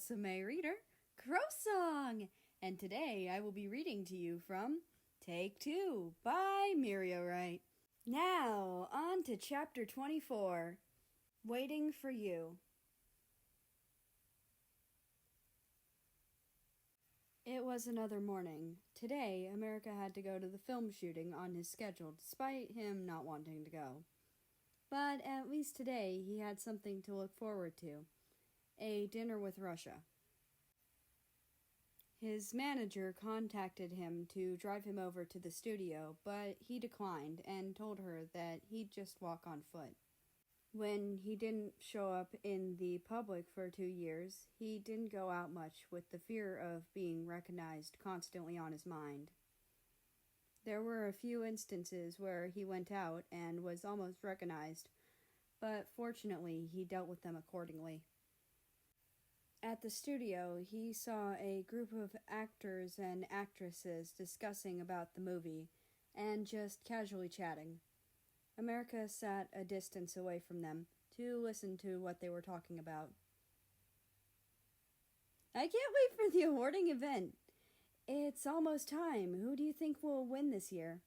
Rusame reader, Crow Song, and today I will be reading to you from Take 2 by Miriorite. Now, on to Chapter 24, Waiting for You. It was another morning. Today, America had to go to the film shooting on his schedule, despite him not wanting to go. But at least today, he had something to look forward to. A dinner with Russia. His manager contacted him to drive him over to the studio, but he declined and told her that he'd just walk on foot. When he didn't show up in the public for 2 years, he didn't go out much with the fear of being recognized constantly on his mind. There were a few instances where he went out and was almost recognized, but fortunately he dealt with them accordingly. At the studio, he saw a group of actors and actresses discussing about the movie and just casually chatting. America sat a distance away from them to listen to what they were talking about. I can't wait for the awarding event. It's almost time. Who do you think will win this year?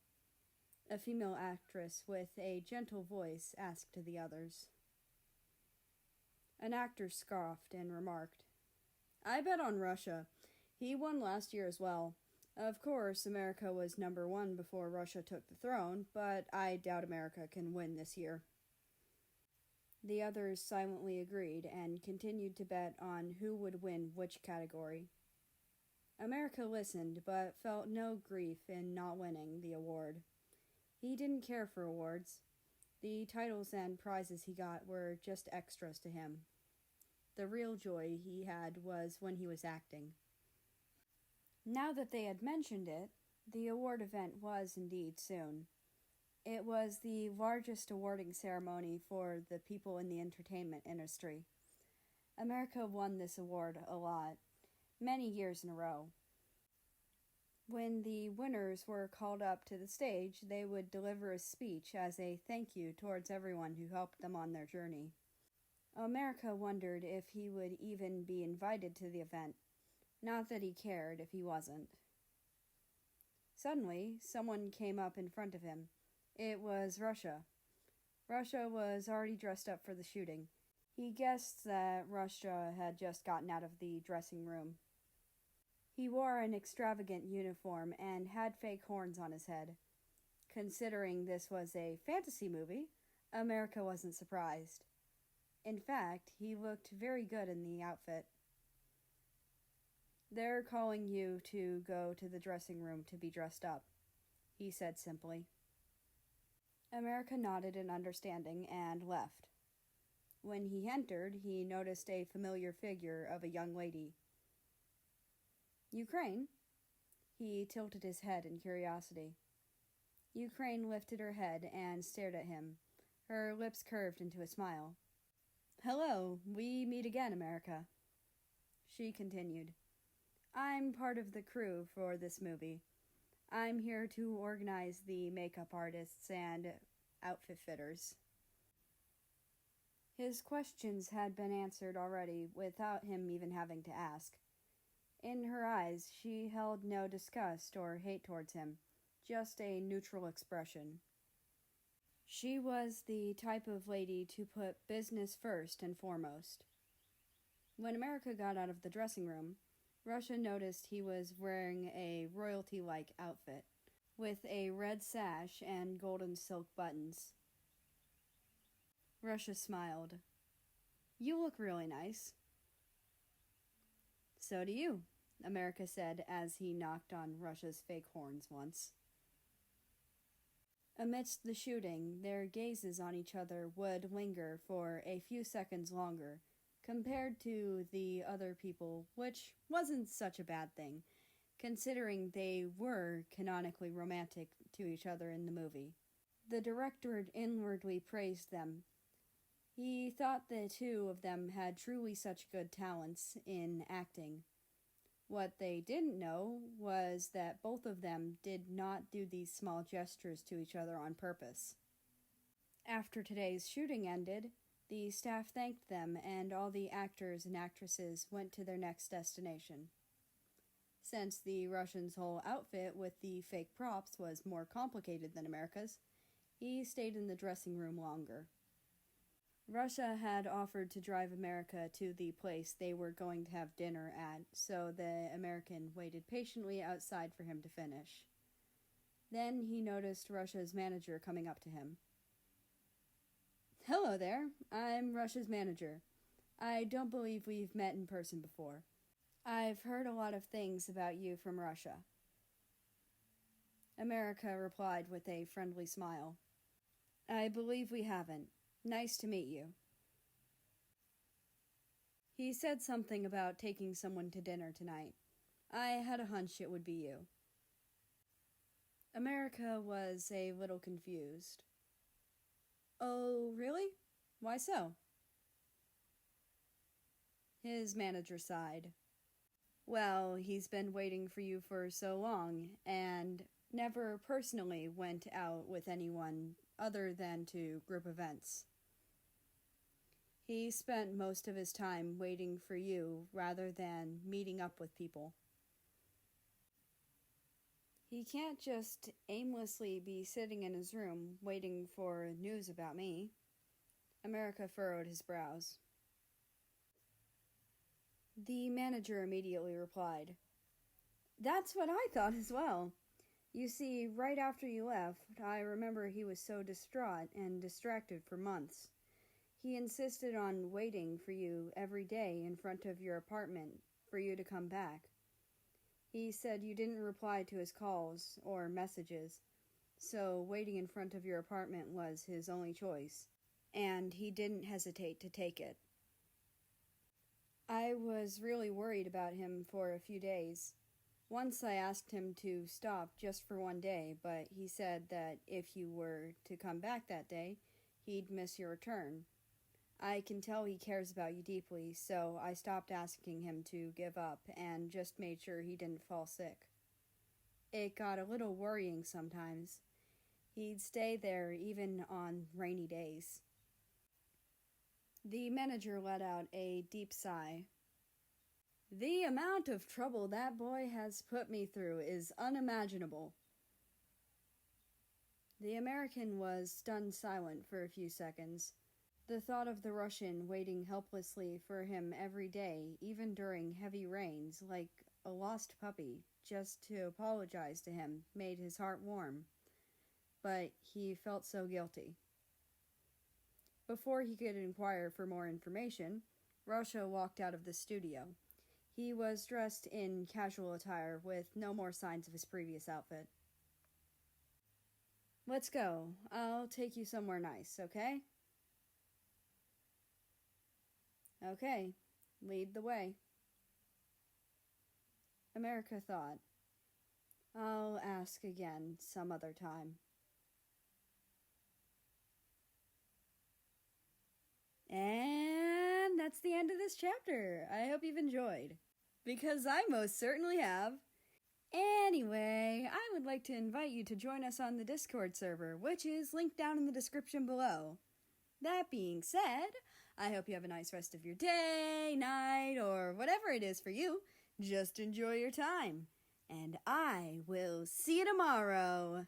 A female actress with a gentle voice asked the others. An actor scoffed and remarked, I bet on Russia. He won last year as well. Of course, America was number 1 before Russia took the throne, but I doubt America can win this year. The others silently agreed and continued to bet on who would win which category. America listened, but felt no grief in not winning the award. He didn't care for awards. The titles and prizes he got were just extras to him. The real joy he had was when he was acting. Now that they had mentioned it, the award event was indeed soon. It was the largest awarding ceremony for the people in the entertainment industry. America won this award a lot, many years in a row. When the winners were called up to the stage, they would deliver a speech as a thank you towards everyone who helped them on their journey. America wondered if he would even be invited to the event. Not that he cared if he wasn't. Suddenly, someone came up in front of him. It was Russia. Russia was already dressed up for the shooting. He guessed that Russia had just gotten out of the dressing room. He wore an extravagant uniform and had fake horns on his head. Considering this was a fantasy movie, America wasn't surprised. In fact, he looked very good in the outfit. They're calling you to go to the dressing room to be dressed up, he said simply. America nodded in understanding and left. When he entered, he noticed a familiar figure of a young lady. Ukraine? He tilted his head in curiosity. Ukraine lifted her head and stared at him. Her lips curved into a smile. Hello, we meet again, America. She continued. I'm part of the crew for this movie. I'm here to organize the makeup artists and outfit fitters. His questions had been answered already without him even having to ask. In her eyes, she held no disgust or hate towards him, just a neutral expression. She was the type of lady to put business first and foremost. When America got out of the dressing room, Russia noticed he was wearing a royalty-like outfit, with a red sash and golden silk buttons. Russia smiled. You look really nice. So do you, America said as he knocked on Russia's fake horns once. Amidst the shooting, their gazes on each other would linger for a few seconds longer, compared to the other people, which wasn't such a bad thing, considering they were canonically romantic to each other in the movie. The director inwardly praised them. He thought the two of them had truly such good talents in acting. What they didn't know was that both of them did not do these small gestures to each other on purpose. After today's shooting ended, The staff thanked them, and all the actors and actresses went to their next destination. Since the Russian's whole outfit with the fake props was more complicated than America's, he stayed in the dressing room longer. Russia had offered to drive America to the place they were going to have dinner at, so the American waited patiently outside for him to finish. Then he noticed Russia's manager coming up to him. "Hello there, I'm Russia's manager. I don't believe we've met in person before. I've heard a lot of things about you from Russia." America replied with a friendly smile. "I believe we haven't. Nice to meet you." He said something about taking someone to dinner tonight. I had a hunch it would be you. America was a little confused. "Oh, really? Why so?" His manager sighed. "Well, he's been waiting for you for so long, and never personally went out with anyone other than to group events. He spent most of his time waiting for you rather than meeting up with people. He can't just aimlessly be sitting in his room waiting for news about me." America furrowed his brows. The manager immediately replied, "That's what I thought as well. You see, right after you left, I remember he was so distraught and distracted for months. He insisted on waiting for you every day in front of your apartment for you to come back. He said you didn't reply to his calls or messages, so waiting in front of your apartment was his only choice, and he didn't hesitate to take it. I was really worried about him for a few days. Once I asked him to stop just for one day, but he said that if you were to come back that day, he'd miss your return. I can tell he cares about you deeply, so I stopped asking him to give up and just made sure he didn't fall sick. It got a little worrying sometimes. He'd stay there even on rainy days." The manager let out a deep sigh. "The amount of trouble that boy has put me through is unimaginable." The American was stunned silent for a few seconds. The thought of the Russian waiting helplessly for him every day, even during heavy rains, like a lost puppy, just to apologize to him, made his heart warm. But he felt so guilty. Before he could inquire for more information, Russia walked out of the studio. He was dressed in casual attire with no more signs of his previous outfit. "Let's go. I'll take you somewhere nice, okay?" "Okay, lead the way." America thought, "I'll ask again some other time." And that's the end of this chapter. I hope you've enjoyed, because I most certainly have. Anyway, I would like to invite you to join us on the Discord server, which is linked down in the description below. That being said, I hope you have a nice rest of your day, night, or whatever it is for you. Just enjoy your time. And I will see you tomorrow.